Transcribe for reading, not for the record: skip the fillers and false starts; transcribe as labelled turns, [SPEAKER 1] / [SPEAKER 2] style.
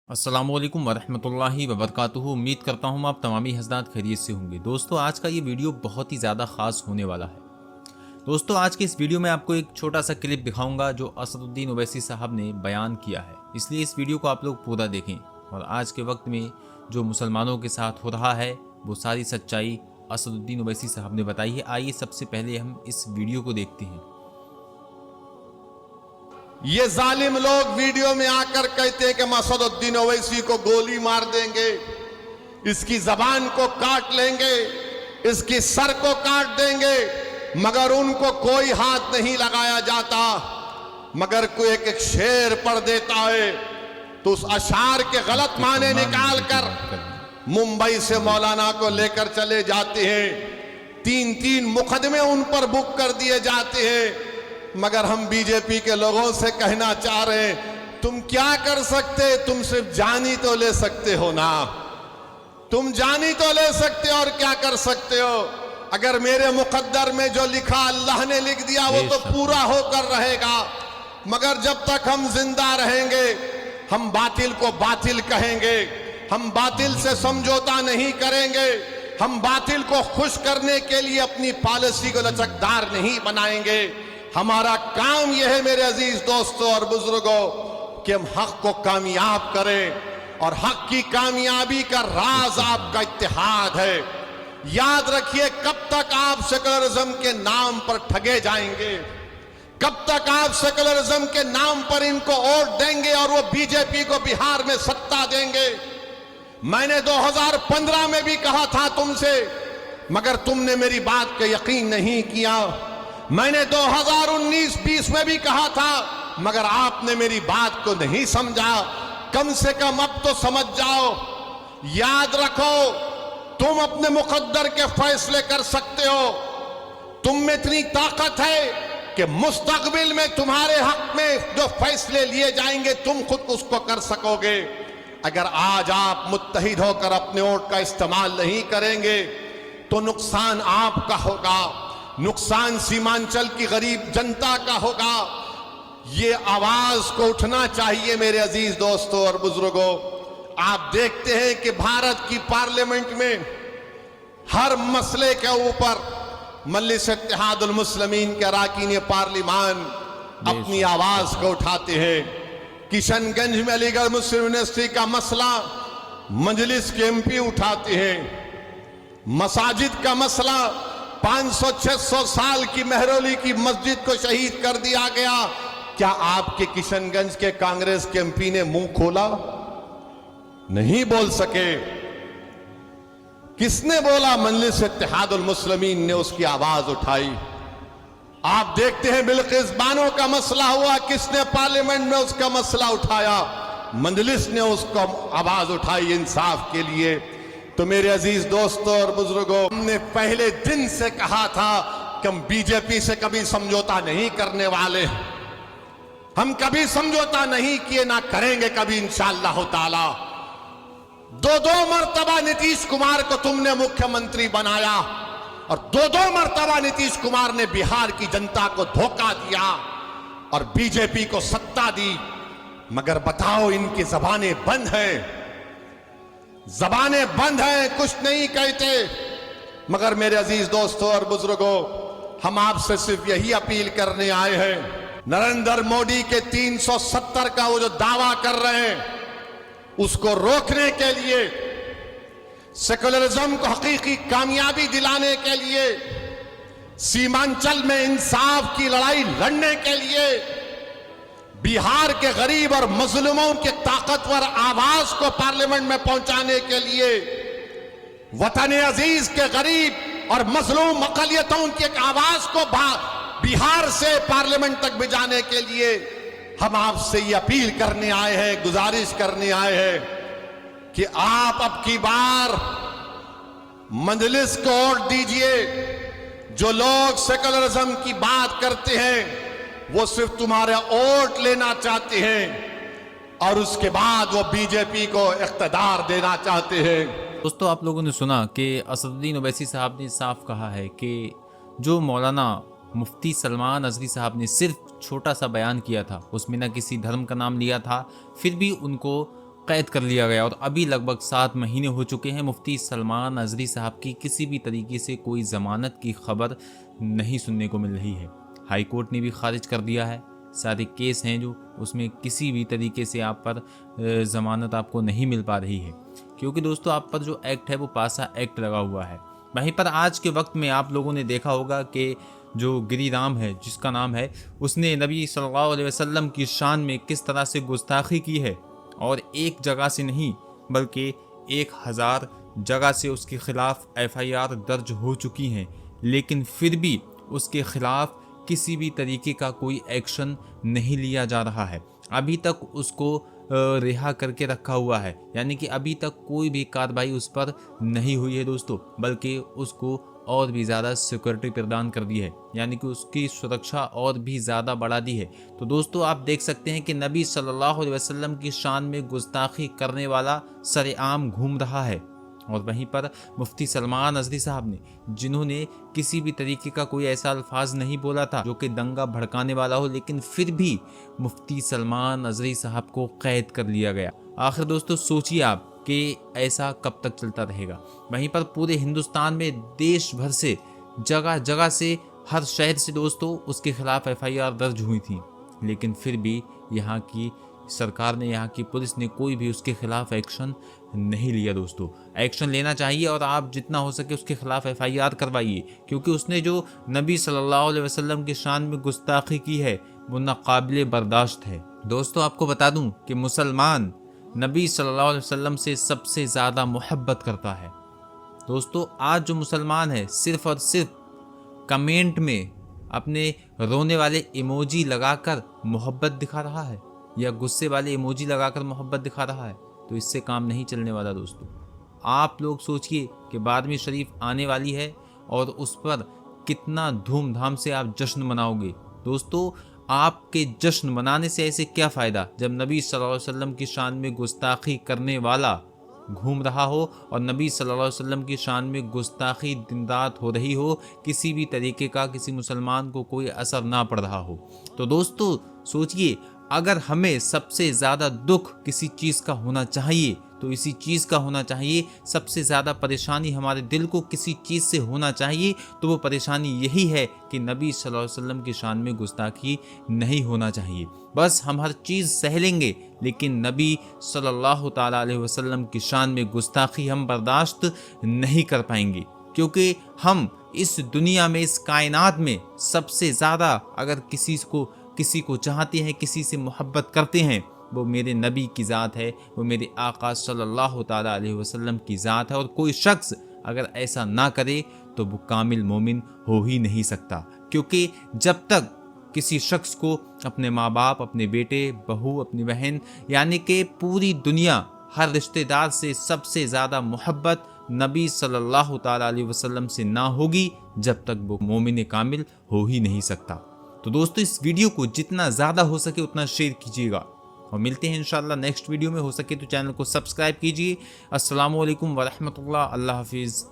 [SPEAKER 1] अस्सलामुअलैकुम वरहमतुल्लाहि वबरकातुहू। उम्मीद करता हूँ आप तमामी हज़रात खैरियत से होंगे। दोस्तों, आज का ये वीडियो बहुत ही ज़्यादा ख़ास होने वाला है। दोस्तों, आज के इस वीडियो में आपको एक छोटा सा क्लिप दिखाऊंगा जो असदुद्दीन ओवैसी साहब ने बयान किया है, इसलिए इस वीडियो को आप लोग पूरा देखें और आज के वक्त में जो मुसलमानों के साथ हो रहा है वो सारी सच्चाई असदुद्दीन ओवैसी साहब ने बताई है। आइए सबसे पहले हम इस वीडियो को देखते हैं।
[SPEAKER 2] ये जालिम लोग वीडियो में आकर कहते हैं कि असदुद्दीन ओवैसी को गोली मार देंगे, इसकी जबान को काट लेंगे, इसकी सर को काट देंगे, मगर उनको कोई हाथ नहीं लगाया जाता। मगर कोई एक शेर पढ़ देता है तो उस अशार के गलत माने निकाल कर मुंबई से मौलाना को लेकर चले जाते हैं। 3-3 मुकदमे उन पर बुक कर दिए जाते हैं। मगर हम बीजेपी के लोगों से कहना चाह रहे हैं, तुम क्या कर सकते? तुम सिर्फ जानी तो ले सकते हो ना, तुम जानी तो ले सकते हो और क्या कर सकते हो? अगर मेरे मुकद्दर में जो लिखा अल्लाह ने लिख दिया वो तो पूरा होकर रहेगा। मगर जब तक हम जिंदा रहेंगे हम बातिल को बातिल कहेंगे, हम बातिल से समझौता नहीं करेंगे, हम बातिल को खुश करने के लिए अपनी पॉलिसी को लचकदार नहीं बनाएंगे। हमारा काम यह है मेरे अजीज दोस्तों और बुजुर्गों कि हम हक को कामयाब करें और हक की कामयाबी का राज आपका इत्तेहाद है। याद रखिए, कब तक आप सेकुलरिज्म के नाम पर ठगे जाएंगे? कब तक आप सेकुलरिज्म के नाम पर इनको वोट देंगे और वो बीजेपी को बिहार में सत्ता देंगे? मैंने 2015 में भी कहा था तुमसे, मगर तुमने मेरी बात का यकीन नहीं किया। मैंने 2019-20 में भी कहा था, मगर आपने मेरी बात को नहीं समझा। कम से कम अब तो समझ जाओ। याद रखो, तुम अपने मुकद्दर के फैसले कर सकते हो। तुम में इतनी ताकत है कि मुस्तकबिल में तुम्हारे हक में जो फैसले लिए जाएंगे तुम खुद उसको कर सकोगे। अगर आज आप मुत्तहिद होकर अपने वोट का इस्तेमाल नहीं करेंगे तो नुकसान आपका होगा, नुकसान सीमांचल की गरीब जनता का होगा। ये आवाज को उठना चाहिए मेरे अजीज दोस्तों और बुजुर्गों। आप देखते हैं कि भारत की पार्लियामेंट में हर मसले के ऊपर मजलिस इत्तेहादुल मुस्लिमीन के अरकान पार्लिमान अपनी आवाज को उठाते हैं। किशनगंज में अलीगढ़ मुस्लिम यूनिवर्सिटी का मसला मजलिस के एमपी उठाते हैं। मसाजिद का मसला 500-600 साल की मेहरौली की मस्जिद को शहीद कर दिया गया। क्या आपके किशनगंज के कांग्रेस के एमपी ने मुंह खोला? नहीं बोल सके। किसने बोला? मजलिस इत्तेहादुल मुस्लिमीन ने उसकी आवाज उठाई। आप देखते हैं बिल्किस बानो का मसला हुआ, किसने पार्लियामेंट में उसका मसला उठाया? मजलिस ने उसको आवाज उठाई इंसाफ के लिए। तो मेरे अजीज दोस्तों और बुजुर्गों, हमने पहले दिन से कहा था कि हम बीजेपी से कभी समझौता नहीं करने वाले। हम कभी समझौता नहीं किए, ना करेंगे कभी इंशाअल्लाह ताला। 2-2 मर्तबा नीतीश कुमार को तुमने मुख्यमंत्री बनाया और 2-2 मर्तबा नीतीश कुमार ने बिहार की जनता को धोखा दिया और बीजेपी को सत्ता दी। मगर बताओ, इनकी जबानें बंद हैं, जबानें बंद हैं, कुछ नहीं कहते। मगर मेरे अजीज दोस्तों और बुजुर्गों, हम आपसे सिर्फ यही अपील करने आए हैं, नरेंद्र मोदी के 370 का वो जो दावा कर रहे हैं उसको रोकने के लिए, सेकुलरिज्म को हकीकी कामयाबी दिलाने के लिए, सीमांचल में इंसाफ की लड़ाई लड़ने के लिए, बिहार के गरीब और मजलूमों के ताकतवर आवाज को पार्लियामेंट में पहुंचाने के लिए, वतन अजीज के गरीब और मजलूम अकलियतों की आवाज को बिहार से पार्लियामेंट तक भिजाने के लिए हम आपसे ये अपील करने आए हैं, गुजारिश करने आए हैं कि आप अब की बार मजलिस को वोट दीजिए। जो लोग सेकुलरिज्म की बात करते हैं वो सिर्फ तुम्हारा वोट लेना चाहते हैं और उसके बाद वो बीजेपी को इख्तिदार देना चाहते हैं।
[SPEAKER 1] दोस्तों, आप लोगों ने सुना कि असदुद्दीन ओवैसी साहब ने साफ कहा है कि जो मौलाना मुफ्ती सलमान अजहरी साहब ने सिर्फ छोटा सा बयान किया था, उसमें ना किसी धर्म का नाम लिया था, फिर भी उनको कैद कर लिया गया और अभी लगभग 7 महीने हो चुके हैं। मुफ्ती सलमान अजहरी साहब की किसी भी तरीके से कोई ज़मानत की खबर नहीं सुनने को मिल रही है। हाई कोर्ट ने भी खारिज कर दिया है। सारे केस हैं जो उसमें किसी भी तरीके से आप पर ज़मानत आपको नहीं मिल पा रही है, क्योंकि दोस्तों आप पर जो एक्ट है वो पासा एक्ट लगा हुआ है। वहीं पर आज के वक्त में आप लोगों ने देखा होगा कि जो गिरिराम है, जिसका नाम है, उसने नबी सल्लल्लाहु अलैहि वसल्लम की शान में किस तरह से गुस्ताखी की है, और एक जगह से नहीं बल्कि 1000 जगह से उसके खिलाफ FIR दर्ज हो चुकी हैं, लेकिन फिर भी उसके खिलाफ किसी भी तरीके का कोई एक्शन नहीं लिया जा रहा है। अभी तक उसको रिहा करके रखा हुआ है, यानी कि अभी तक कोई भी कार्रवाई उस पर नहीं हुई है दोस्तों, बल्कि उसको और भी ज़्यादा सिक्योरिटी प्रदान कर दी है, यानी कि उसकी सुरक्षा और भी ज़्यादा बढ़ा दी है। तो दोस्तों आप देख सकते हैं कि नबी सल्लल्लाहु अलैहि वसल्लम की शान में गुस्ताखी करने वाला सरेआम घूम रहा है, और वहीं पर मुफ्ती सलमान अजहरी साहब ने, जिन्होंने किसी भी तरीके का कोई ऐसा अल्फाज नहीं बोला था जो कि दंगा भड़काने वाला हो, लेकिन फिर भी मुफ्ती सलमान अजहरी साहब को कैद कर लिया गया। आखिर दोस्तों सोचिए आप कि ऐसा कब तक चलता रहेगा। वहीं पर पूरे हिंदुस्तान में देश भर से, जगह जगह से, हर शहर से दोस्तों उसके खिलाफ FIR दर्ज हुई थी, लेकिन फिर भी यहाँ की सरकार ने, यहाँ की पुलिस ने कोई भी उसके खिलाफ एक्शन नहीं लिया। दोस्तों एक्शन लेना चाहिए और आप जितना हो सके उसके खिलाफ FIR करवाइए, क्योंकि उसने जो नबी सल्लल्लाहु अलैहि वसल्लम की शान में गुस्ताखी की है वो नाकाबिले बर्दाश्त है। दोस्तों आपको बता दूं कि मुसलमान नबी सल्लल्लाहु अलैहि वसल्लम से सबसे ज़्यादा मोहब्बत करता है। दोस्तों आज जो मुसलमान है सिर्फ और सिर्फ कमेंट में अपने रोने वाले इमोजी लगाकर मोहब्बत दिखा रहा है या गुस्से वाले इमोजी लगाकर मोहब्बत दिखा रहा है, तो इससे काम नहीं चलने वाला। दोस्तों आप लोग सोचिए कि 12वीं शरीफ आने वाली है और उस पर कितना धूमधाम से आप जश्न मनाओगे। दोस्तों आपके जश्न मनाने से ऐसे क्या फ़ायदा जब नबी सल्लल्लाहु अलैहि वसल्लम की शान में गुस्ताखी करने वाला घूम रहा हो और नबी सल्लल्लाहु अलैहि वसल्लम की शान में गुस्ताखी दिन रात हो रही हो, किसी भी तरीके का किसी मुसलमान को कोई असर ना पड़ रहा हो। तो दोस्तों सोचिए, अगर हमें सबसे ज़्यादा दुख किसी चीज़ का होना चाहिए तो इसी चीज़ का होना चाहिए। सबसे ज़्यादा परेशानी हमारे दिल को किसी चीज़ से होना चाहिए तो वो परेशानी यही है कि नबी सल्लल्लाहु अलैहि वसल्लम की शान में गुस्ताखी नहीं होना चाहिए। बस हम हर चीज़ सह लेंगे, लेकिन नबी सल्लल्लाहु ताला अलैहि वसल्लम की शान में गुस्ताखी हम बर्दाश्त नहीं कर पाएंगे, क्योंकि हम इस दुनिया में, इस कायनात में सबसे ज़्यादा अगर किसी को चाहते हैं, किसी से मोहब्बत करते हैं, वो मेरे नबी की ज़ात है, वो मेरे आका सल्लल्लाहु ताला अलैहि वसल्लम की ज़ात है। और कोई शख्स अगर ऐसा ना करे तो वो कामिल मोमिन हो ही नहीं सकता, क्योंकि जब तक किसी शख्स को अपने माँ बाप, अपने बेटे, बहू, अपनी बहन, यानी कि पूरी दुनिया, हर रिश्तेदार से सबसे ज़्यादा मोहब्बत नबी सल्लल्लाहु ताला अलैहि वसल्लम से ना होगी, जब तक वो मोमिन कामिल हो ही नहीं सकता। तो दोस्तों इस वीडियो को जितना ज़्यादा हो सके उतना शेयर कीजिएगा और मिलते हैं इंशाल्लाह नेक्स्ट वीडियो में। हो सके तो चैनल को सब्सक्राइब कीजिए। अस्सलामु अलैकुम व रहमतुल्लाह। अल्लाह हाफिज़।